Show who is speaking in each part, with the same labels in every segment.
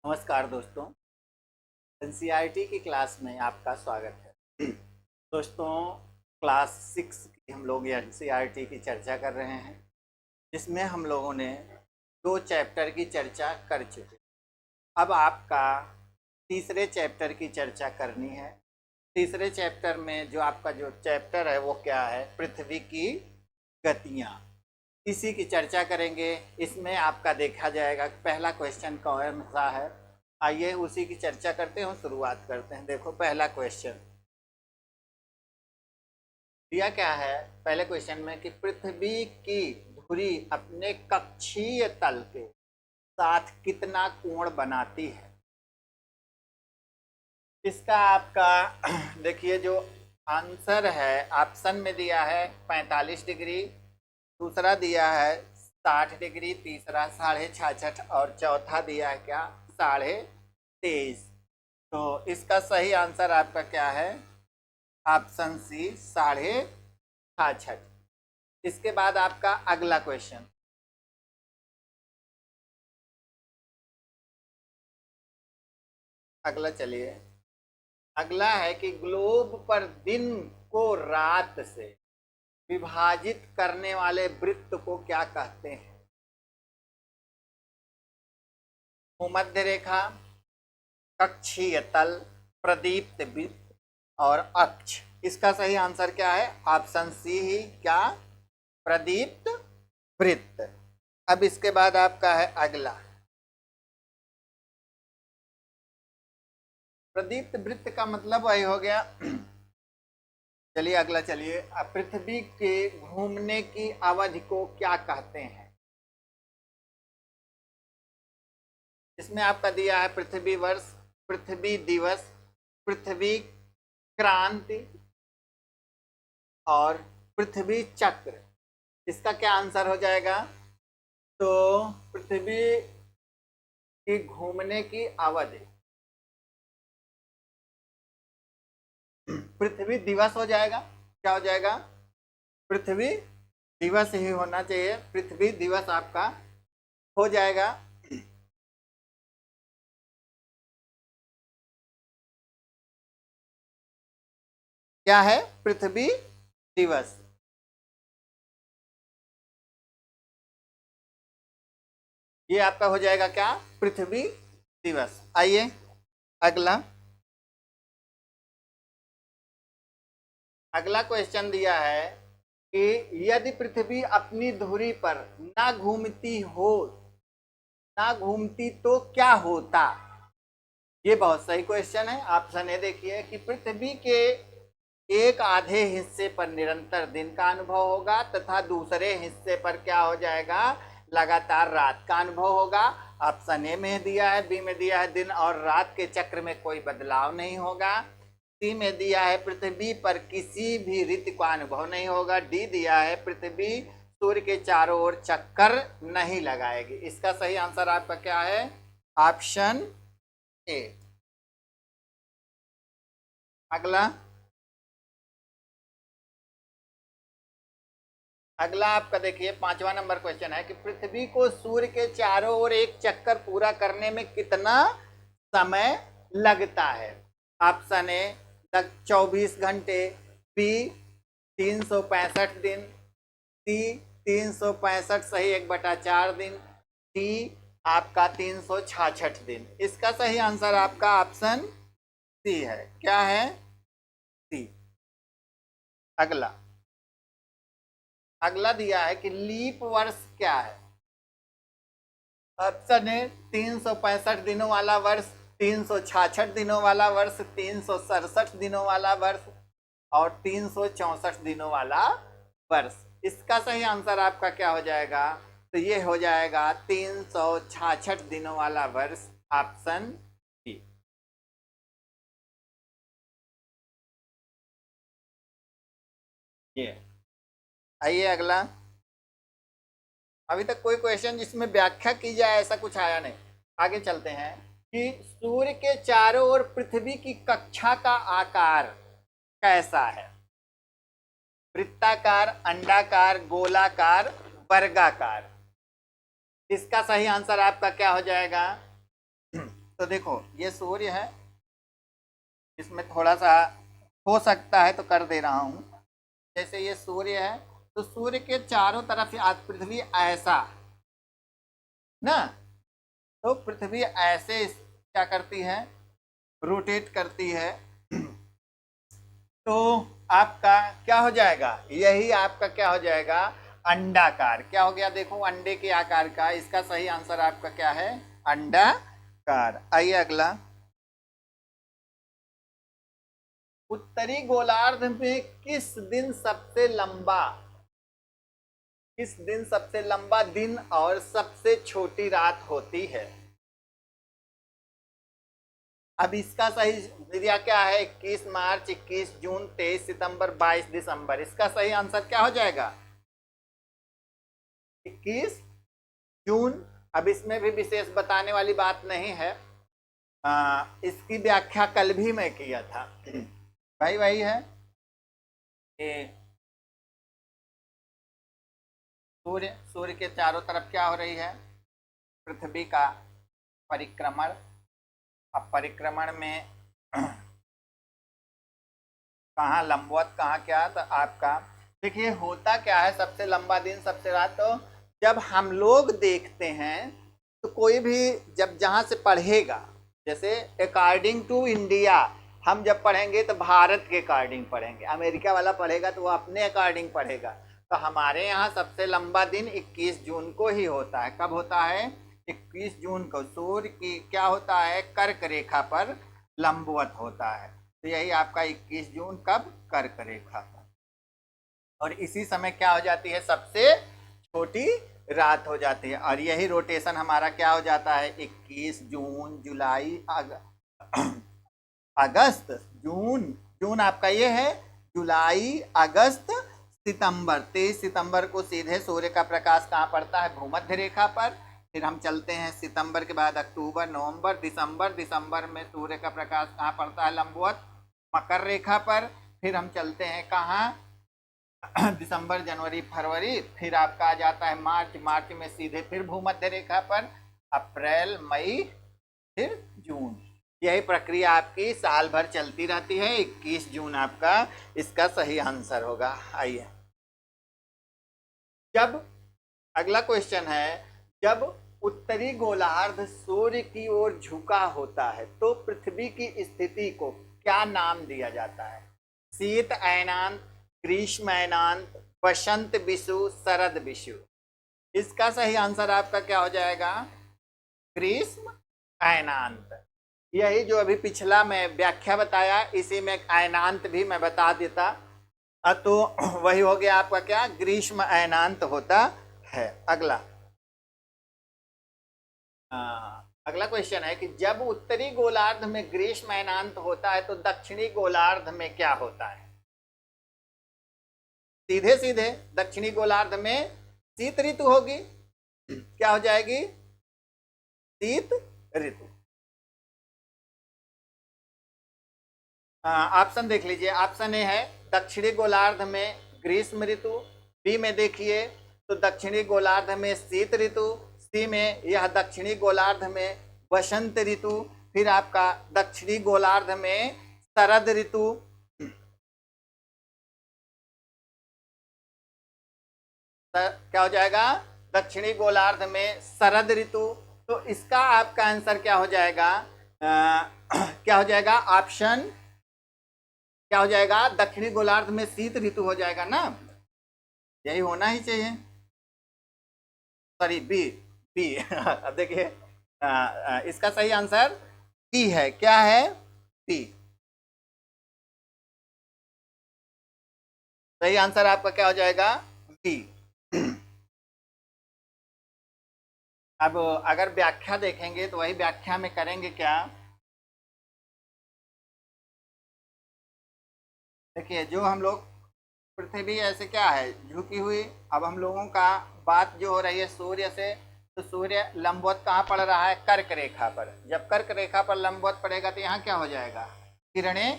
Speaker 1: नमस्कार दोस्तों। एनसीईआरटी की क्लास में आपका स्वागत है। दोस्तों, क्लास 6 की हम लोग एनसीईआरटी की चर्चा कर रहे हैं, जिसमें हम लोगों ने 2 चैप्टर की चर्चा कर चुके। अब आपका तीसरे चैप्टर की चर्चा करनी है। तीसरे चैप्टर में जो आपका जो चैप्टर है वो क्या है? पृथ्वी की गतियाँ। इसी की चर्चा करेंगे। इसमें आपका देखा जाएगा पहला क्वेश्चन कौन सा है। आइए उसी की चर्चा करते हैं और शुरुआत करते हैं। देखो, पहला क्वेश्चन दिया क्या है पहले क्वेश्चन में कि पृथ्वी की धुरी अपने कक्षीय तल के साथ कितना कोण बनाती है। इसका आपका देखिए, जो आंसर है ऑप्शन में दिया है 45 डिग्री, दूसरा दिया है 60 डिग्री, तीसरा 66.5 और चौथा दिया है क्या? 23.5। तो इसका सही आंसर आपका क्या है? Option C, 66.5। इसके बाद आपका अगला क्वेश्चन, अगला चलिए। अगला है कि ग्लोब पर दिन को रात से विभाजित करने वाले वृत्त को क्या कहते हैं? भूमध्य रेखा, कक्षीय तल, प्रदीप्त वृत्त और अक्ष। इसका सही आंसर क्या है? ऑप्शन सी ही क्या? प्रदीप्त वृत्त। अब इसके बाद आपका है अगला, प्रदीप्त वृत्त का मतलब वही हो गया। चलिए अगला चलिए। पृथ्वी के घूमने की अवधि को क्या कहते हैं? इसमें आपका दिया है पृथ्वी वर्ष, पृथ्वी दिवस, पृथ्वी क्रांति और पृथ्वी चक्र। इसका क्या आंसर हो जाएगा? तो पृथ्वी की घूमने की अवधि पृथ्वी दिवस हो जाएगा। क्या हो जाएगा? पृथ्वी दिवस ही होना चाहिए। पृथ्वी दिवस आपका हो जाएगा। क्या है? पृथ्वी दिवस। ये आपका हो जाएगा क्या? पृथ्वी दिवस। आइए अगला, अगला क्वेश्चन दिया है कि यदि पृथ्वी अपनी धुरी पर ना घूमती हो, ना घूमती तो क्या होता? ये बहुत सही क्वेश्चन है। ऑप्शन ए देखिए कि पृथ्वी के एक आधे हिस्से पर निरंतर दिन का अनुभव होगा तथा दूसरे हिस्से पर क्या हो जाएगा? लगातार रात का अनुभव होगा। ऑप्शन ए में दिया है, बी में दिया है दिन और रात के चक्र में कोई बदलाव नहीं होगा। सी में दिया है पृथ्वी पर किसी भी ऋतु का अनुभव नहीं होगा। डी दिया है पृथ्वी सूर्य के चारों ओर चक्कर नहीं लगाएगी। इसका सही आंसर आपका क्या है? Option A. अगला, अगला आपका देखिए 5वां नंबर क्वेश्चन है कि पृथ्वी को सूर्य के चारों ओर एक चक्कर पूरा करने में कितना समय लगता है? ऑप्शन ए 24 घंटे, बी 365 दिन, सी 365 सही 1/4 दिन, डी आपका 366 दिन। इसका सही आंसर आपका ऑप्शन सी है। क्या है? सी। अगला, अगला दिया है कि लीप वर्ष क्या है? ऑप्शन है 365 दिनों वाला वर्ष, 366 दिनों वाला वर्ष, 367 दिनों वाला वर्ष और 364 दिनों वाला वर्ष। इसका सही आंसर आपका क्या हो जाएगा? तो ये हो जाएगा 366 दिनों वाला वर्ष, ऑप्शन बी। ये आइए अगला। अभी तक कोई क्वेश्चन जिसमें व्याख्या की जाए ऐसा कुछ आया नहीं। आगे चलते हैं कि सूर्य के चारों ओर पृथ्वी की कक्षा का आकार कैसा है? वृत्ताकार, अंडाकार, गोलाकार, वर्गाकार। इसका सही आंसर आपका क्या हो जाएगा? तो देखो ये सूर्य है, इसमें थोड़ा सा हो सकता है तो कर दे रहा हूं। जैसे ये सूर्य है, तो सूर्य के चारों तरफ आज पृथ्वी ऐसा ना, तो पृथ्वी ऐसे क्या करती है, रोटेट करती है। तो आपका क्या हो जाएगा, यही आपका क्या हो जाएगा, अंडाकार। क्या हो गया, देखो अंडे के आकार का, इसका सही आंसर आपका क्या है, अंडाकार। आइए अगला, उत्तरी गोलार्ध में किस दिन सबसे लंबा दिन और सबसे छोटी रात होती है। अब इसका सही दिया क्या है, 21 मार्च, 21 जून, 23 सितंबर, 22 दिसंबर। इसका सही आंसर क्या हो जाएगा, 21 जून। अब इसमें भी विशेष बताने वाली बात नहीं है, इसकी व्याख्या कल भी मैं किया था। भाई वही है कि सूर्य के चारों तरफ क्या हो रही है, पृथ्वी का परिक्रमण। अब परिक्रमण में कहाँ लंबवत कहाँ क्या, तो आपका देखिए होता क्या है, सबसे लंबा दिन सबसे रात। तो जब हम लोग देखते हैं तो कोई भी जब जहाँ से पढ़ेगा, जैसे अकॉर्डिंग टू इंडिया हम जब पढ़ेंगे तो भारत के अकॉर्डिंग पढ़ेंगे, अमेरिका वाला पढ़ेगा तो वो अपने अकॉर्डिंग पढ़ेगा। तो हमारे यहाँ सबसे लंबा दिन 21 जून को ही होता है। कब होता है, 21 जून को सूर्य की क्या होता है, कर्क रेखा पर लंबवत होता है। तो यही आपका 21 जून कब, कर्क रेखा पर। और इसी समय क्या हो जाती है, सबसे छोटी रात हो जाती है। और यही रोटेशन हमारा क्या हो जाता है, 21 जून, जुलाई, अगस्त, जून आपका ये है, जुलाई, अगस्त, सितंबर। 23 सितंबर को सीधे सूर्य का प्रकाश कहाँ पड़ता है, भूमध्य रेखा पर। फिर हम चलते हैं सितंबर के बाद अक्टूबर, नवंबर, दिसंबर में सूर्य का प्रकाश कहाँ पड़ता है, लंबवत, मकर रेखा पर। फिर हम चलते हैं कहाँ, दिसंबर, जनवरी, फरवरी। फिर आपका आ जाता है मार्च में सीधे फिर भूमध्य रेखा पर, अप्रैल, मई, फिर जून। यही प्रक्रिया आपकी साल भर चलती रहती है। 21 जून आपका इसका सही आंसर होगा। आइए, जब अगला क्वेश्चन है, जब उत्तरी गोलार्ध सूर्य की ओर झुका होता है तो पृथ्वी की स्थिति को क्या नाम दिया जाता है, शीत अयनांत, ग्रीष्म अयनांत, वसंत विषु, शरद विषु। इसका सही आंसर आपका क्या हो जाएगा, ग्रीष्म अयनांत। यही जो अभी पिछला मैं व्याख्या बताया, इसी में अयनांत भी मैं बता देता, तो वही हो गया आपका क्या, ग्रीष्म अयनांत होता है। अगला क्वेश्चन है कि जब उत्तरी गोलार्ध में ग्रीष्म अयनांत होता है तो दक्षिणी गोलार्ध में क्या होता है। सीधे सीधे दक्षिणी गोलार्ध में शीत ऋतु होगी, क्या हो जाएगी, शीत ऋतु। ऑप्शन देख लीजिए, ऑप्शन ए है दक्षिणी गोलार्ध में ग्रीष्म ऋतु, बी में देखिए तो दक्षिणी गोलार्ध में शीत ऋतु, सी में यह दक्षिणी गोलार्ध में वसंत ऋतु, फिर आपका दक्षिणी गोलार्ध में शरद ऋतु। क्या हो जाएगा, दक्षिणी गोलार्ध में शरद ऋतु। तो इसका आपका आंसर क्या हो जाएगा, क्या हो जाएगा, ऑप्शन क्या हो जाएगा, दक्षिणी गोलार्ध में शीत ऋतु हो जाएगा ना, यही होना ही चाहिए। Sorry, B, B. अब देखिए इसका सही आंसर बी है। क्या है, बी। सही आंसर आपका क्या हो जाएगा, बी। अब अगर व्याख्या देखेंगे तो वही व्याख्या में करेंगे क्या, देखिए जो हम लोग पृथ्वी ऐसे क्या है झुकी हुई। अब हम लोगों का बात जो हो रही है सूर्य से, तो सूर्य लंबवत कहाँ पड़ रहा है, कर्क रेखा पर। जब कर्क रेखा पर लंबवत पड़ेगा तो यहाँ क्या हो जाएगा, किरणें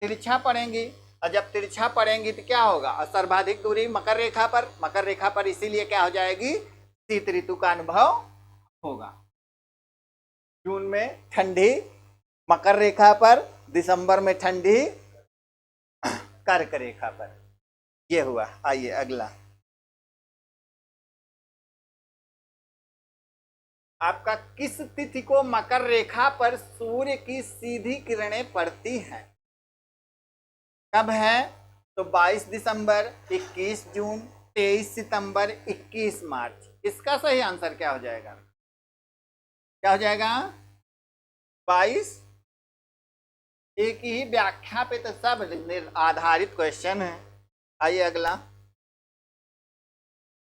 Speaker 1: तिरछा पड़ेंगी। और जब तिरछा पड़ेंगी तो क्या होगा, और सर्वाधिक दूरी मकर रेखा पर, इसीलिए क्या हो जाएगी, शीत ऋतु का अनुभव होगा। जून में ठंडी मकर रेखा पर, दिसंबर में ठंडी कर्क रेखा पर। ये हुआ। आइए अगला, आपका किस तिथि को मकर रेखा पर सूर्य की सीधी किरणें पड़ती हैं? कब है? तो 22 दिसंबर, 21 जून, 23 सितंबर, 21 मार्च। इसका सही आंसर क्या हो जाएगा? क्या हो जाएगा? 22। एक ही व्याख्या पे तो सब आधारित क्वेश्चन है। आइए अगला,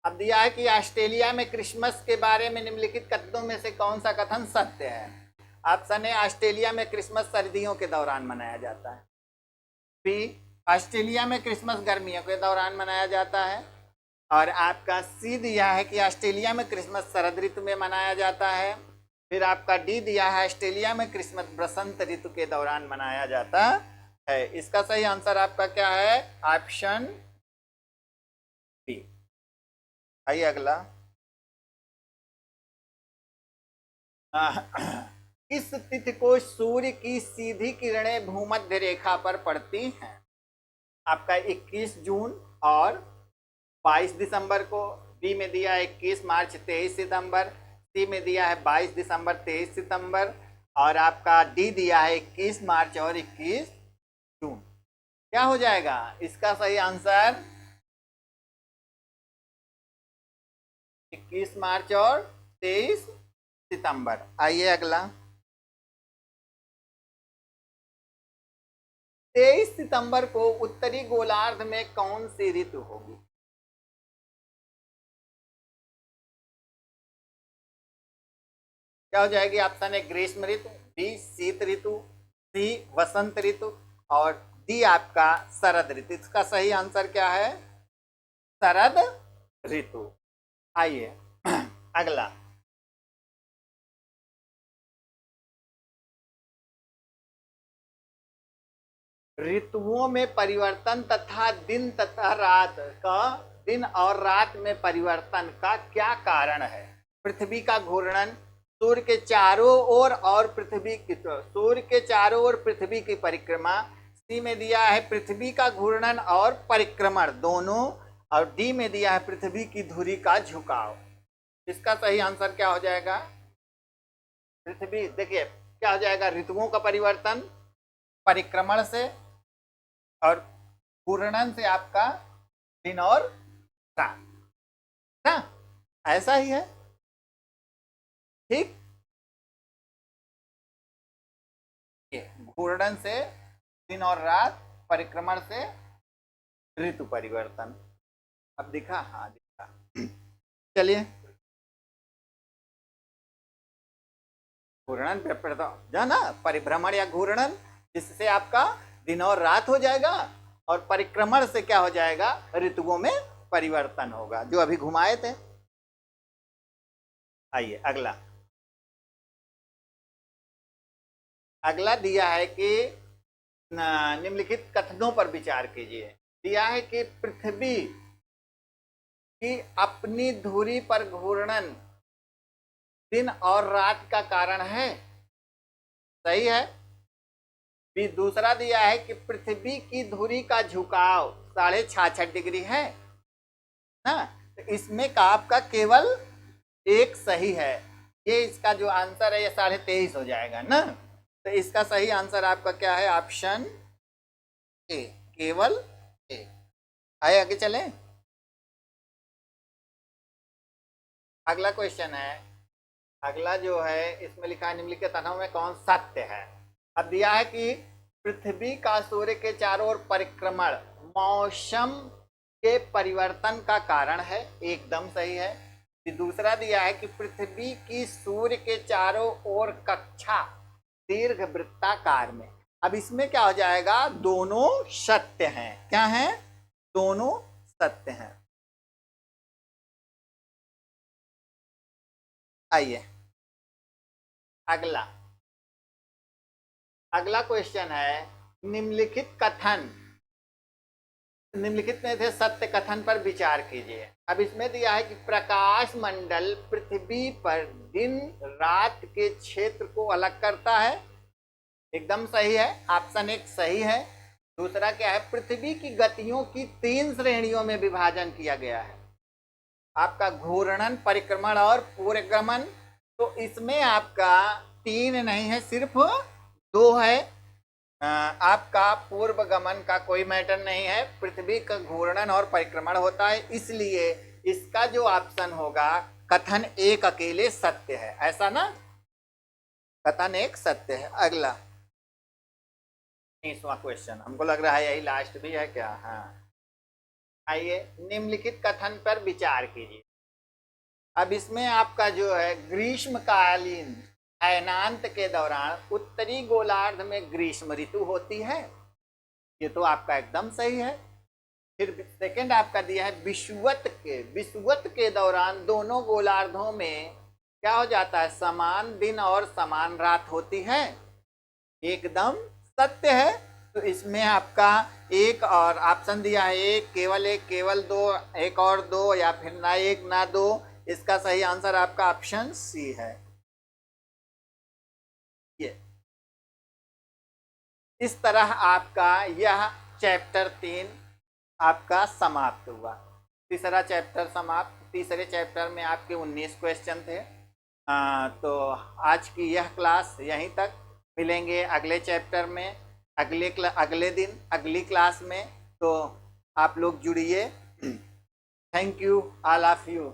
Speaker 1: अब दिया है कि ऑस्ट्रेलिया में क्रिसमस के बारे में निम्नलिखित कथनों में से कौन सा कथन सत्य है? ऑप्शन ए, ऑस्ट्रेलिया में क्रिसमस सर्दियों के दौरान मनाया जाता है। बी, ऑस्ट्रेलिया में क्रिसमस गर्मियों के दौरान मनाया जाता है। और आपका सी दिया है कि ऑस्ट्रेलिया में क्रिसमस शरद ऋतु में मनाया जाता है। फिर आपका डी दिया है ऑस्ट्रेलिया में क्रिसमस बसंत ऋतु के दौरान मनाया जाता है। इसका सही आंसर आपका क्या है? Option B. आइए अगला, किस तिथि को सूर्य की सीधी किरणें भूमध्य रेखा पर पड़ती हैं? आपका 21 जून और 22 दिसंबर को। बी में दिया है 21 मार्च, 23 सितंबर। सी में दिया है 22 दिसंबर, 23 सितंबर। और आपका डी दिया है 21 मार्च और 21 जून। क्या हो जाएगा इसका सही आंसर? 21 मार्च और 23 सितंबर। आइए अगला, 23 सितंबर को उत्तरी गोलार्ध में कौन सी ऋतु होगी? क्या हो जाएगी? ऑप्शन ए ग्रीष्म ऋतु, बी शीत ऋतु, सी वसंत ऋतु, और डी आपका शरद ऋतु। इसका सही आंसर क्या है? शरद ऋतु। आइए अगला, ऋतुओं में परिवर्तन दिन और रात में परिवर्तन का क्या कारण है? पृथ्वी का घूर्णन, सूर्य के चारों ओर और पृथ्वी की परिक्रमा। सी में दिया है पृथ्वी का घूर्णन और परिक्रमण दोनों। और डी में दिया है पृथ्वी की धुरी का झुकाव। इसका सही आंसर क्या हो जाएगा? पृथ्वी, देखिए क्या हो जाएगा, ऋतुओं का परिवर्तन परिक्रमण से और घूर्णन से आपका दिन और रात ना, ऐसा ही है। ठीक, घूर्णन से दिन और रात, परिक्रमण से ऋतु परिवर्तन। अब दिखा? हाँ दिखा। चलिए, घूर्णन जो ना, परिभ्रमण या घूर्णन, जिससे आपका दिन और रात हो जाएगा, और परिक्रमण से क्या हो जाएगा? ऋतुओं में परिवर्तन होगा, जो अभी घुमाए थे। आइए अगला, अगला दिया है कि निम्नलिखित कथनों पर विचार कीजिए। दिया है कि पृथ्वी की अपनी धुरी पर घूर्णन दिन और रात का कारण है। सही है। भी दूसरा दिया है कि पृथ्वी की धुरी का झुकाव 66.5 डिग्री है ना। तो इसमें का आपका केवल एक सही है। ये इसका जो आंसर है ये 23.5 हो जाएगा ना। तो इसका सही आंसर आपका क्या है? ऑप्शन ए, केवल ए। आए आगे चलें। अगला क्वेश्चन है, अगला जो है इसमें लिखा है निम्नलिखित कथनों में कौन सत्य है? अब दिया है कि पृथ्वी का सूर्य के चारों ओर परिक्रमण मौसम के परिवर्तन का कारण है। एकदम सही है। दूसरा दिया है कि पृथ्वी की सूर्य के चारों ओर कक्षा दीर्घ वृत्ताकार में। अब इसमें क्या हो जाएगा? दोनों सत्य हैं। क्या है? दोनों सत्य हैं। आइए अगला, अगला क्वेश्चन है निम्नलिखित कथन निम्नलिखित में से सत्य कथन पर विचार कीजिए। अब इसमें दिया है कि प्रकाश मंडल पृथ्वी पर दिन रात के क्षेत्र को अलग करता है, एकदम सही है, ऑप्शन 1 सही है। दूसरा क्या है, पृथ्वी की गतियों की 3 श्रेणियों में विभाजन किया गया है, आपका घूर्णन, परिक्रमण और पूर्वगमन। तो इसमें आपका 3 नहीं है, सिर्फ 2 है। आपका पूर्वगमन का कोई मैटर नहीं है, पृथ्वी का घूर्णन और परिक्रमण होता है, इसलिए इसका जो ऑप्शन होगा कथन 1 अकेले सत्य है, ऐसा ना, कथन 1 सत्य है। अगला 19वां क्वेश्चन, हमको लग रहा है यही लास्ट भी है क्या? हाँ, आइए निम्नलिखित कथन पर विचार कीजिए। अब इसमें आपका जो है ग्रीष्मकालीन अयनांत के दौरान उत्तरी गोलार्ध में ग्रीष्म ऋतु होती है, ये तो आपका एकदम सही है। फिर सेकंड आपका दिया है विषुवत के दौरान दोनों गोलार्धों में क्या हो जाता है, समान दिन और समान रात होती है, एकदम सत्य है। तो इसमें आपका 1 और ऑप्शन दिया है 1, केवल 1, केवल 2, 1 और 2, या फिर ना 1 ना 2। इसका सही आंसर आपका ऑप्शन सी है। ये इस तरह आपका यह चैप्टर 3 आपका समाप्त हुआ। तीसरा चैप्टर समाप्त। तीसरे चैप्टर में आपके 19 क्वेश्चन थे। तो आज की यह क्लास यहीं तक, मिलेंगे अगले चैप्टर में, अगले दिन अगली क्लास में। तो आप लोग जुड़िए। Thank you all of you.